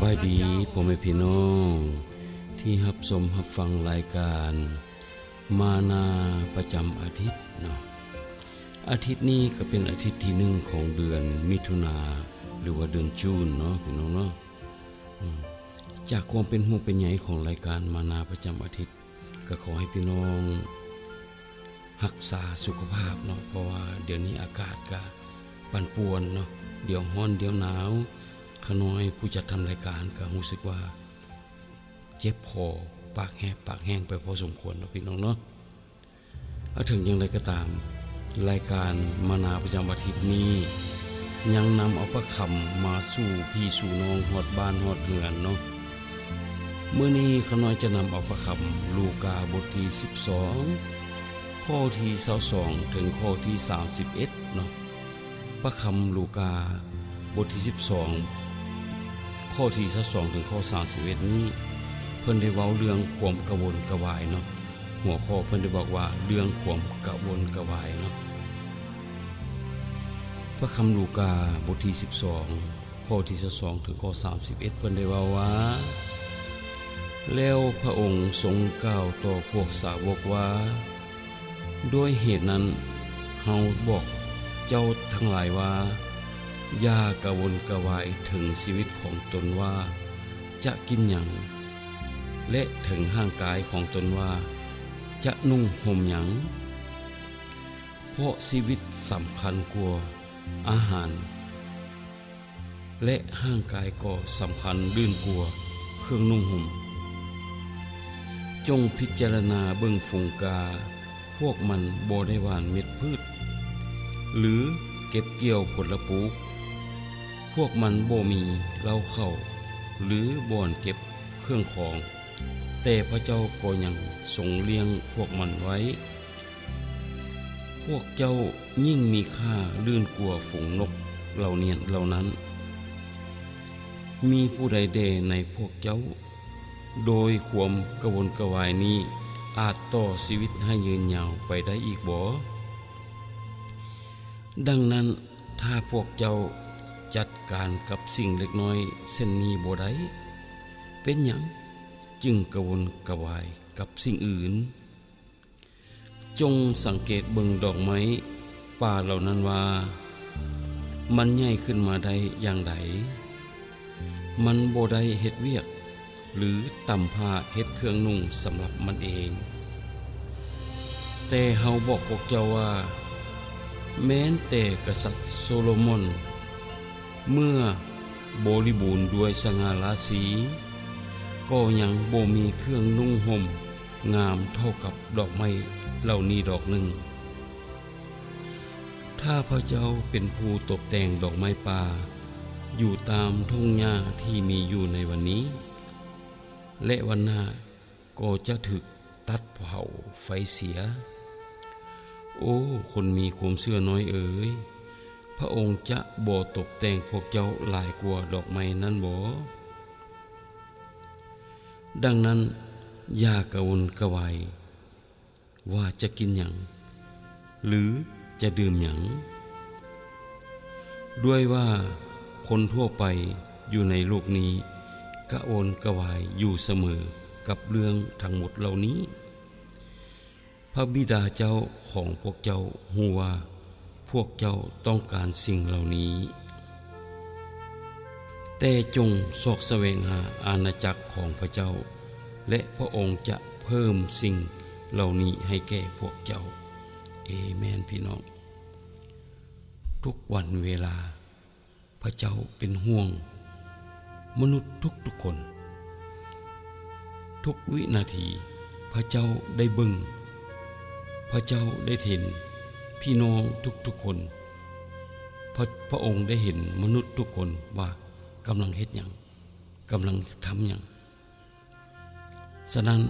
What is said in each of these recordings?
บายดีพ่อแม่พี่น้องที่รับชมรับฟังรายการมานาประจำอาทิตย์เนาะอาทิตย์นี้ก็เป็นอาทิตย์ที่1ของเดือนมิถุนาหรือว่าเดือนจูนเนาะพี่น้องเนาะจากความเป็นห่วงเป็นใยของรายการมานาประจำอาทิตย์ก็ขอให้พี่น้องรักษาสุขภาพเนาะเพราะว่าเดี๋ยวนี้อากาศก็ปั่นป่วนเนาะเดี๋ยวร้อนเดี๋ยวหนาวขน้อยผู้จัดทำรายการก็รู้สึกว่าเจ็บคอปากแห้งไปพอสมควรเนาะพี่น้องเนาะเอาถึงอย่างไรก็ตามรายการมานาประจำอาทิตย์นี้ยังนำเอาพระคำมาสู่พี่สู่น้องฮอดบ้านฮอดเรือนเนาะมื้อนี้ขน้อยจะนำเอาพระคำลูกาบทที่12ข้อที่22ถึงข้อที่31เนาะพระคำลูกาบทที่12ข้อที่22ถึงข้อ31นี้เพิ่นได้เว้าเรื่องความกระวนกระวายเนาะหัวข้อเพิ่นได้บอกว่าเรื่องความกระวนกระวายเนาะพระคำลูกาบทที่12ข้อที่22ถึงข้อ31เพิ่นได้เว้าว่าแล้วพระองค์ทรงกล่าวต่อพวกสาวกว่าด้วยเหตุนั้นเฮาบอกเจ้าทั้งหลายว่าอย่ากระวนกระวายถึงชีวิตของตนว่าจะกินหยังและถึงร่างกายของตนว่าจะนุ่งห่มหยังเพราะชีวิตสำคัญกว่าอาหารและร่างกายก็สำคัญลื่นกว่าเครื่องนุ่งห่มจงพิจารณาเบิ่งฝูงกาพวกมันบ่ได้หว่านเม็ดพืชหรือเก็บเกี่ยวผลปลูกพวกมันบ่มีเล้าเข้าหรือบ่อนเก็บเครื่องของแต่พระเจ้าก็ยังทรงเลี้ยงพวกมันไว้พวกเจ้ายิ่งมีค่าลื่นกว่าฝูงนกเหล่านั้นมีผู้ใดแด่ในพวกเจ้าโดยความกระวนกระวายนี้อาจต่อชีวิตให้ยืนยาวไปได้อีกบ่ดังนั้นถ้าพวกเจ้าจัดการกับสิ่งเล็กน้อยเช่นนี้บ่ได้เป็นหยังจึงกระวนกระวายกับสิ่งอื่นจงสังเกตเบิ่งดอกไม้ป่าเหล่านั้นว่ามันใหญ่ขึ้นมาได้อย่างใดมันบ่ได้เฮ็ดเวียกหรือตำผ้าเฮ็ดเครื่องนุ่งสำหรับมันเองแต่เฮาบอกพวกเจ้าว่าแม้นแต่กษัตริย์โซโลมอนเมื่อบริบูรณ์ด้วยสง่าราศีก็ยังบ่มีเครื่องนุ่งห่มงามเท่ากับดอกไม้เหล่านี้ดอกหนึ่งถ้าพระเจ้าเป็นผู้ตกแต่งดอกไม้ป่าอยู่ตามทุ่งหญ้าที่มีอยู่ในวันนี้และวันหน้าก็จะถูกตัดเผาไฟเสียโอ้คนมีความเชื่อน้อยเอ๋ยพระองค์จะบ่ตกแต่งพวกเจ้าหลายกว่าดอกไม้นั้นบ่ดังนั้นอย่ากระวนกระวายว่าจะกินหยังหรือจะดื่มหยังด้วยว่าคนทั่วไปอยู่ในโลกนี้กระวนกระวายอยู่เสมอกับเรื่องทั้งหมดเหล่านี้พระบิดาเจ้าของพวกเจ้าฮู้ว่าพวกเจ้าต้องการสิ่งเหล่านี้แต่จงสอกแสวงหาอาณาจักรของพระเจ้าและพระองค์จะเพิ่มสิ่งเหล่านี้ให้แก่พวกเจ้าเอเมนพี่น้องทุกวันเวลาพระเจ้าเป็นห่วงมนุษย์ทุกคนทุกวินาทีพระเจ้าได้เบิ่งพระเจ้าได้เห็นพี่น้องทุกคนพระองค์ได้เห็นมนุษย์ทุกคนว่ากำลังเฮ็ดหยังกำลังทำหยังฉะนั้น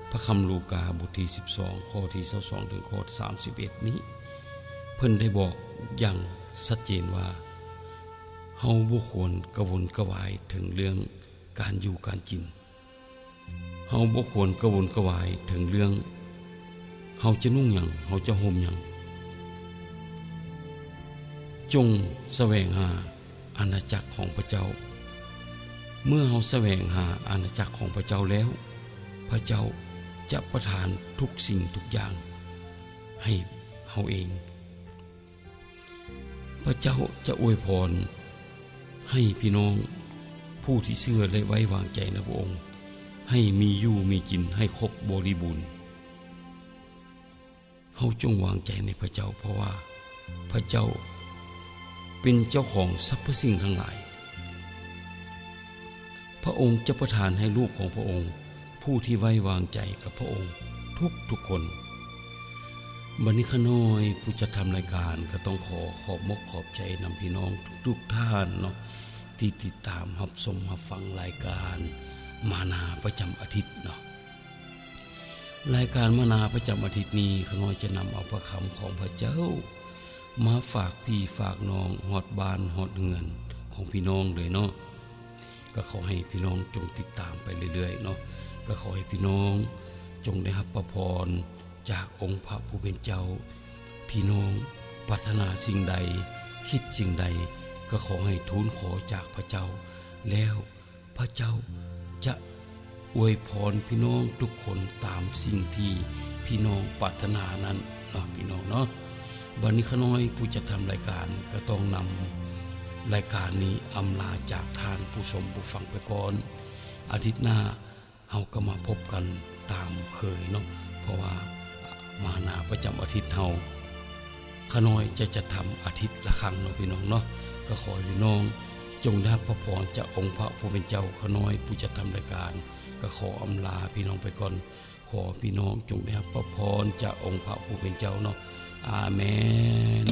พระคำลูกาบทที่12ข้อที่22ถึงข้อ31นี้เพิ่นได้บอกอย่างชัดเจนว่าเฮาบ่ควรกระวนกระวายถึงเรื่องการอยู่การกินเฮาบ่ควรกระวนกระวายถึงเรื่องเฮาจะนุ่งหยังเฮาจะห่มหยังจงแสวงหาอาณาจักรของพระเจ้า เมื่อเฮาแสวงหาอาณาจักรของพระเจ้าแล้วพระเจ้าจะประทานทุกสิ่งทุกอย่างให้เฮาเองพระเจ้าจะอวยพรให้พี่น้องผู้ที่เชื่อและไว้วางใจในพระองค์ให้มีอยู่มีกินให้ครบบริบูรณ์เฮาจงวางใจในพระเจ้าเพราะว่าพระเจ้าเป็นเจ้าของสรรพสิ่งทั้งหลายพระองค์จะประทานให้ลูกของพระองค์ผู้ที่ไว้วางใจกับพระองค์ทุกคนบัดนี้ข้าน้อยผู้จะทำรายการก็ต้องขอบมกขอบใจนำพี่น้องทุกท่านเนาะที่ติดตามรับชมรับฟังรายการมานาประจำอาทิตย์เนาะรายการมานาประจำอาทิตย์นี้ข้าน้อยจะนำเอาพระคำของพระเจ้ามาฝากพี่ฝากน้องฮอดบ้านฮอดเฮือนของพี่น้องเลยเนาะก็ขอให้พี่น้องจงติดตามไปเรื่อยๆเนาะก็ขอให้พี่น้องจงได้รับพระพรจากองค์พระผู้เป็นเจ้าพี่น้องปรารถนาสิ่งใดคิดสิ่งใดก็ขอให้ทูลขอจากพระเจ้าแล้วพระเจ้าจะอวยพรพี่น้องทุกคนตามสิ่งที่พี่น้องปรารถนานั้นเนาะพี่น้องเนาะบัดนี้ข้าน้อยผู้จะทำรายการก็ต้องนำรายการนี้อำลาจากทานผู้ชมผู้ฟังไปก่อนอาทิตย์หน้าเฮาก็มาพบกันตามเคยเนาะเพราะว่ามานาประจำอาทิตย์เฮาข้าน้อยจะทำอาทิตย์ละครั้งเนาะพี่น้องเนาะก็ขอให้พี่น้องจงได้พระพรจากองค์พระผู้เป็นเจ้าข้าน้อยผู้จะทำรายการก็ขออำลาพี่น้องไปก่อนขอพี่น้องจงได้พระพรจากองค์พระผู้เป็นเจ้าเนาะอาเมน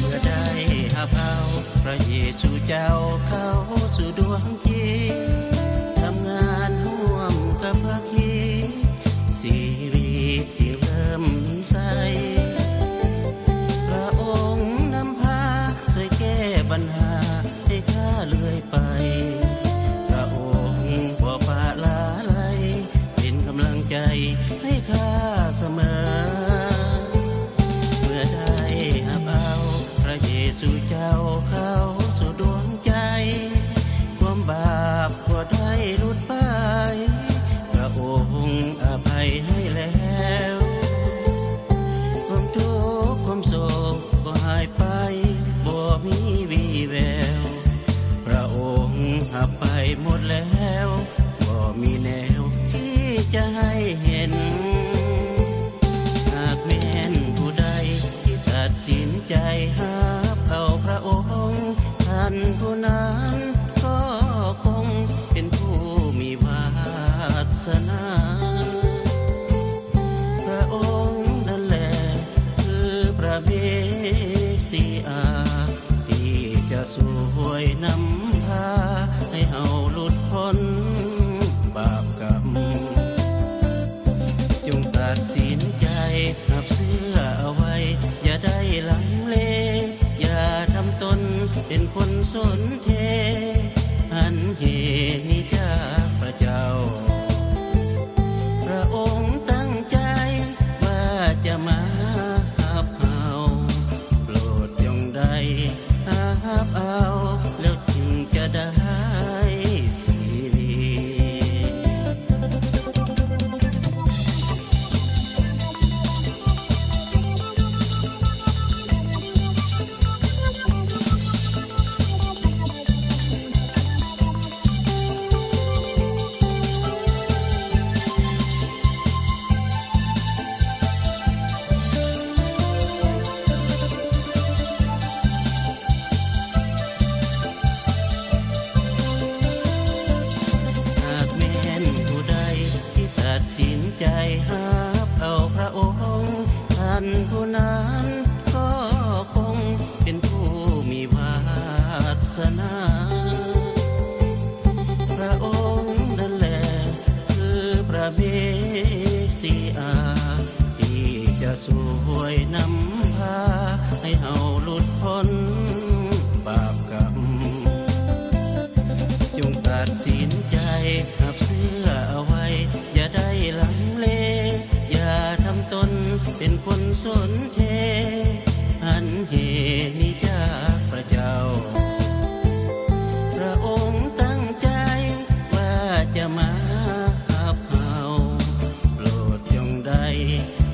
เมื่อได้หาเฮา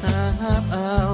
หาเอา